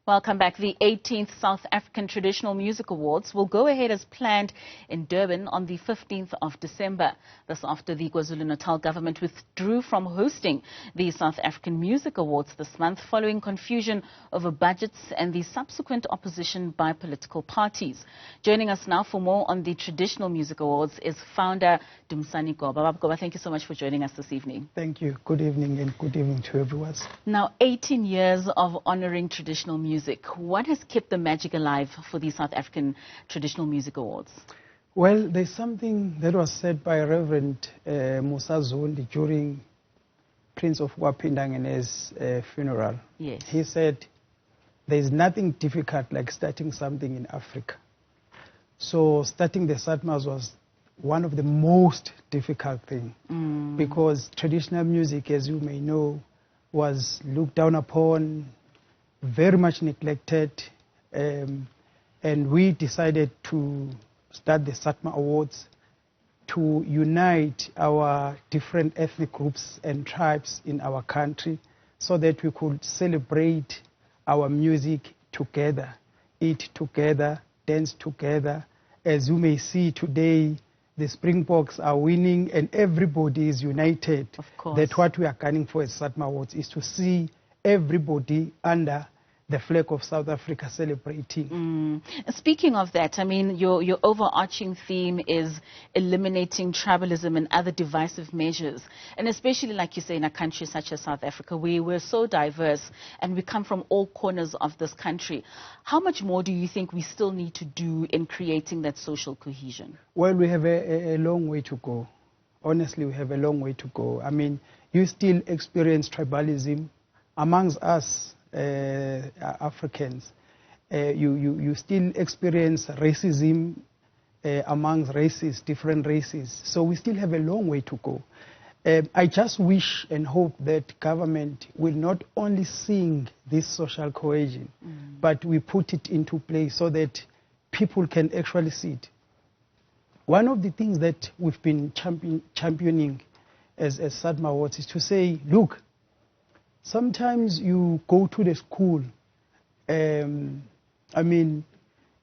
Welcome back. The 18th South African Traditional Music Awards will go ahead as planned in Durban on the 15th of December. This after the KwaZulu-Natal government withdrew from hosting the South African Music Awards this month following confusion over budgets and the subsequent opposition by political parties. Joining us now for more on the Traditional Music Awards is founder Dumisani Goba. Goba, thank you so much for joining us this evening. Thank you. Good evening and good evening to everyone. Now, 18 years of honoring traditional music. What has kept the magic alive for the South African Traditional Music Awards? Well, there's something that was said by Reverend Musa Zondi during Prince of Wapindangene's funeral. Yes. He said, there's nothing difficult like starting something in Africa. So starting the Satmas was one of the most difficult things because traditional music, as you may know, was looked down upon, very much neglected, and we decided to start the Satma Awards to unite our different ethnic groups and tribes in our country so that we could celebrate our music together, eat together, dance together. As you may see today, the Springboks are winning and everybody is united. Of course. That's what we are gunning for as Satma Awards, is to see everybody under the flag of South Africa celebrating. Speaking of that, I mean, your overarching theme is eliminating tribalism and other divisive measures. And especially, like you say, in a country such as South Africa, we're so diverse and we come from all corners of this country. How much more do you think we still need to do in creating that social cohesion? Well, we have a long way to go. Honestly, we have a long way to go. I mean, you still experience tribalism amongst us Africans. You still experience racism amongst races, different races. So we still have a long way to go. I just wish and hope that government will not only sing this social cohesion, but we put it into place so that people can actually see it. One of the things that we've been championing as Satma Awards is to say, look, sometimes you go to the school, I mean,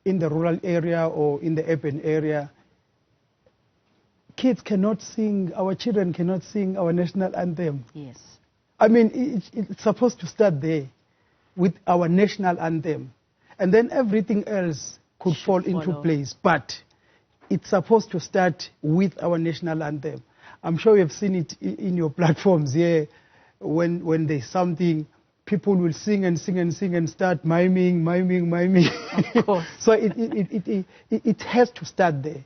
in the rural area or in the urban area, kids cannot sing, our children cannot sing our national anthem. Yes. I mean, it's supposed to start there with our national anthem. And then everything else could fall into place. But it's supposed to start with our national anthem. I'm sure you have seen it in your platforms here. When there's something, people will sing and sing and sing and start miming. Of course. So it has to start there.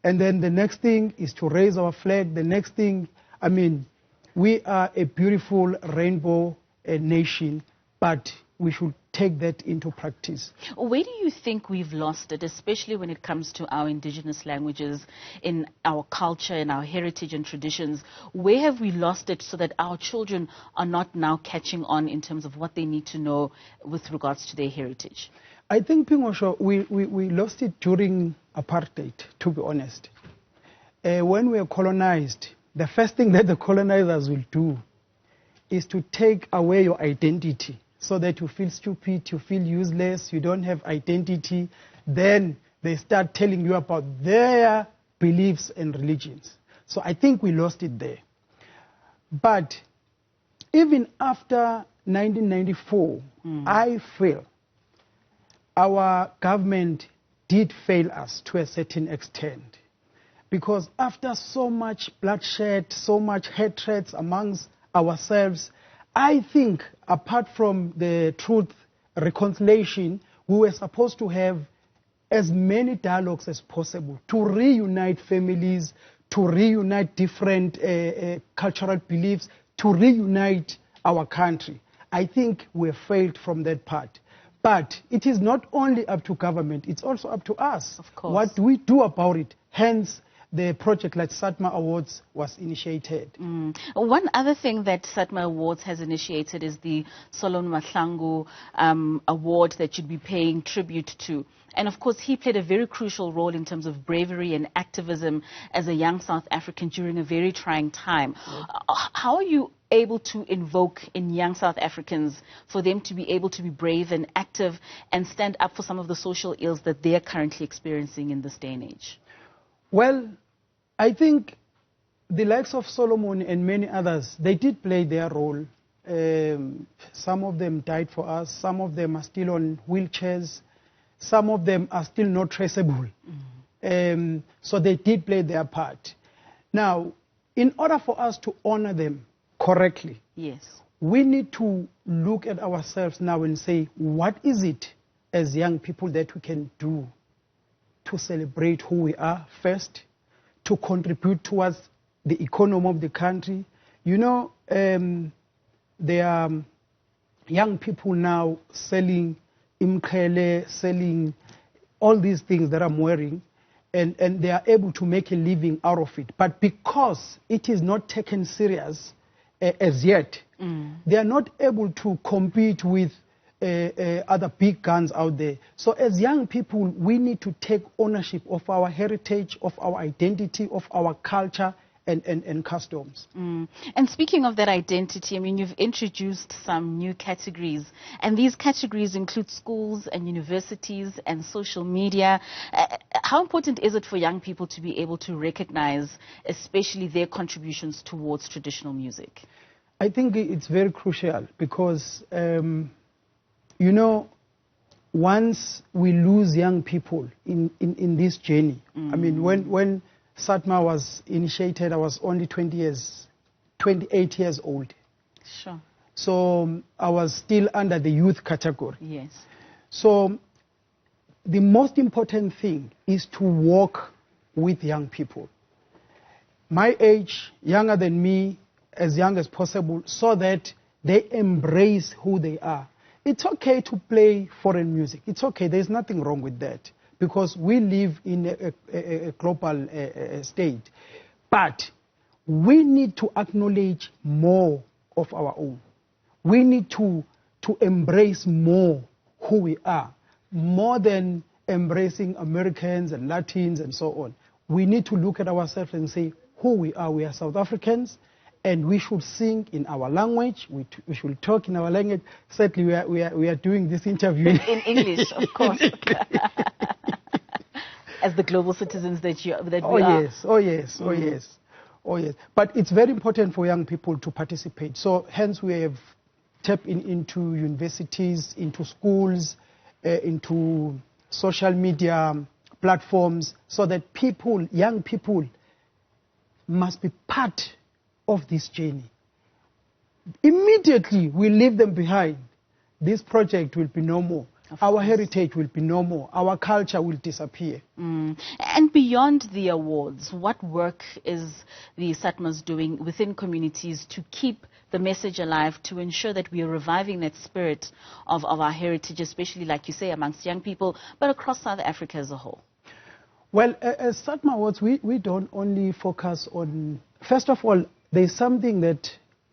And then the next thing is to raise our flag. The next thing, I mean, we are a beautiful rainbow nation, but we should take that into practice. Where do you think we've lost it, especially when it comes to our indigenous languages, in our culture, in our heritage and traditions? Where have we lost it so that our children are not now catching on in terms of what they need to know with regards to their heritage? I think, Pingosho, we lost it during apartheid, to be honest. When we were colonized, the first thing that the colonizers will do is to take away your identity, so that you feel stupid, you feel useless, you don't have identity. Then they start telling you about their beliefs and religions. So I think we lost it there. But even after 1994, I feel our government did fail us to a certain extent. Because after so much bloodshed, so much hatred amongst ourselves, I think, apart from the truth reconciliation, we were supposed to have as many dialogues as possible to reunite families, to reunite different cultural beliefs, to reunite our country. I think we failed from that part. But it is not only up to government, it's also up to us. Of course. What do we do about it? Hence, the project like Satma Awards was initiated. One other thing that Satma Awards has initiated is the Solon Mahlangu award that you'd be paying tribute to. And of course, he played a very crucial role in terms of bravery and activism as a young South African during a very trying time. How are you able to invoke in young South Africans for them to be able to be brave and active and stand up for some of the social ills that they are currently experiencing in this day and age? Well, I think the likes of Solomon and many others, they did play their role. Some of them died for us. Some of them are still on wheelchairs. Some of them are still not traceable. So they did play their part. Now, in order for us to honor them correctly, yes, we need to look at ourselves now and say, what is it as young people that we can do to celebrate who we are first, to contribute towards the economy of the country? You know, there are young people now selling imkhele, selling all these things that I'm wearing, and they are able to make a living out of it. But because it is not taken serious as yet, they are not able to compete with other big guns out there. So as young people, we need to take ownership of our heritage, of our identity, of our culture, and customs. And speaking of that identity, I mean, you've introduced some new categories, and these categories include schools and universities and social media. How important is it for young people to be able to recognize, especially their contributions towards traditional music? I think it's very crucial because, you know, once we lose young people in this journey, I mean, when Satma was initiated, I was only 28 years old. Sure. So I was still under the youth category. Yes. So the most important thing is to work with young people. My age, younger than me, as young as possible, so that they embrace who they are. It's okay to play foreign music. It's okay. There's nothing wrong with that, because we live in a global state. But we need to acknowledge more of our own. We need to embrace more who we are, more than embracing Americans and Latins and so on. We need to look at ourselves and say who we are. We are South Africans, and we should sing in our language. We should talk in our language. Certainly, we are doing this interview in English, of course. As the global citizens that we are. Yes. But it's very important for young people to participate. So hence we have tapped into universities, into schools, into social media platforms, so that young people must be part of this journey. Immediately we leave them behind, this project will be no more. Our heritage will be no more. Our culture will disappear. And beyond the awards, what work is the Satmas doing within communities to keep the message alive, to ensure that we are reviving that spirit of our heritage, especially, like you say, amongst young people, but across South Africa as a whole? Well, as Satma Awards, we don't only focus on... First of all, there's something that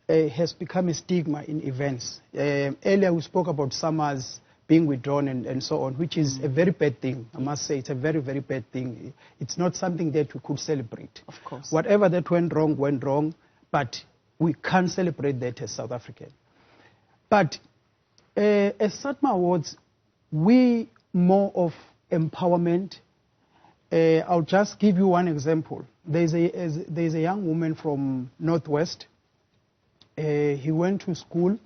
has become a stigma in events. Earlier we spoke about summers being withdrawn and so on, which is a very bad thing. I must say it's a very, very bad thing. It's not something that we could celebrate. Of course. Whatever that went wrong, but we can't celebrate that as South African. But as Satma Awards, we more of empowerment. I'll just give you one example. There's a young woman from Northwest. He went to school,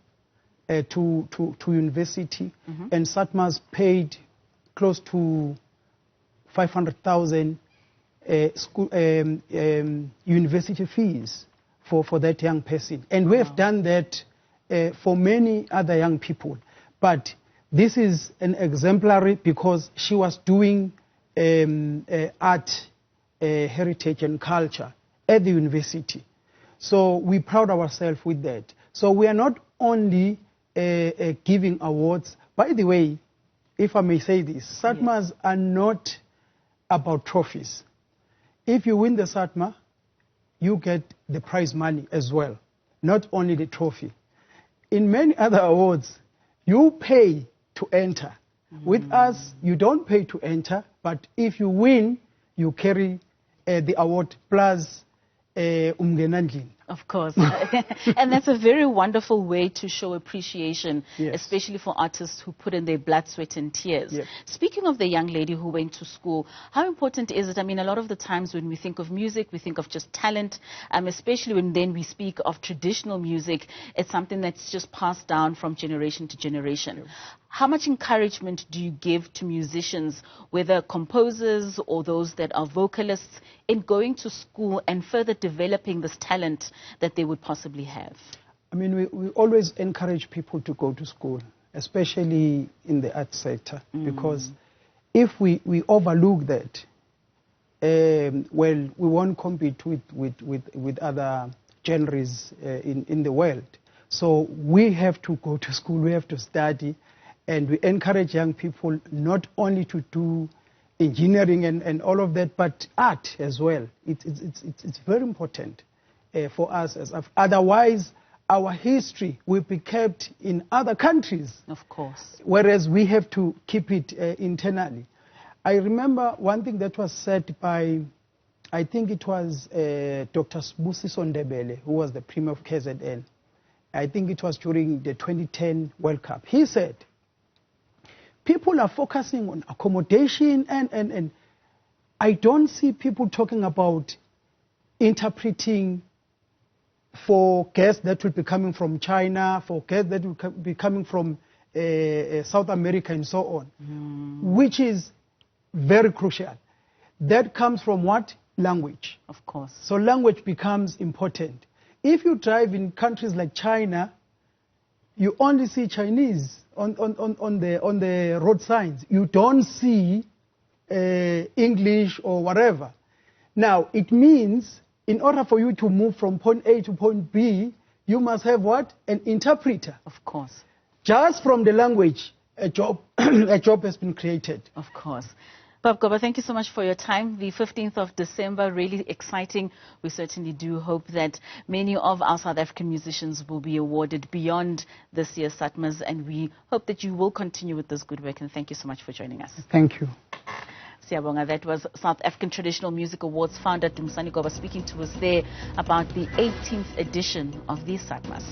to university, and Satmas paid close to 500,000 university fees for that young person. And we have done that for many other young people. But this is an exemplary because she was doing art, heritage and culture at the university. So we proud ourselves with that. So we are not only giving awards. By the way, if I may say this, Satmas are not about trophies. If you win the Satma, you get the prize money as well, not only the trophy. In many other awards, you pay to enter. With us, you don't pay to enter, but if you win, you carry the award plus umgenandlin. Of course. And that's a very wonderful way to show appreciation, Yes. especially for artists who put in their blood, sweat and tears. Yep. Speaking of the young lady who went to school, how important is it? I mean, a lot of the times when we think of music, we think of just talent, especially when then we speak of traditional music, it's something that's just passed down from generation to generation. Yep. How much encouragement do you give to musicians, whether composers or those that are vocalists, in going to school and further developing this talent that they would possibly have? I mean, we always encourage people to go to school, especially in the arts sector, because if we overlook that, well, we won't compete with other genres in the world. So we have to go to school, we have to study, and we encourage young people not only to do engineering and all of that, but art as well. It's very important for us. Otherwise, our history will be kept in other countries. Of course. Whereas we have to keep it internally. I remember one thing that was said by, I think it was Dr. Sbusiso Ndebele, who was the Premier of KZN. I think it was during the 2010 World Cup. He said, people are focusing on accommodation and I don't see people talking about interpreting for guests that will be coming from China, for guests that will be coming from South America and so on, which is very crucial. That comes from what? Language. Of course. So language becomes important. If you drive in countries like China, you only see Chinese on the road signs. You don't see English or whatever. Now, it means in order for you to move from point A to point B, you must have what? An interpreter. Of course. Just from the language, a job has been created. Of course. Bab Goba, thank you so much for your time. The 15th of December, really exciting. We certainly do hope that many of our South African musicians will be awarded beyond this year's Satmas, and we hope that you will continue with this good work, and thank you so much for joining us. Thank you. Siyabonga. That was South African Traditional Music Awards founder Dumisani Goba speaking to us there about the 18th edition of these Satmas.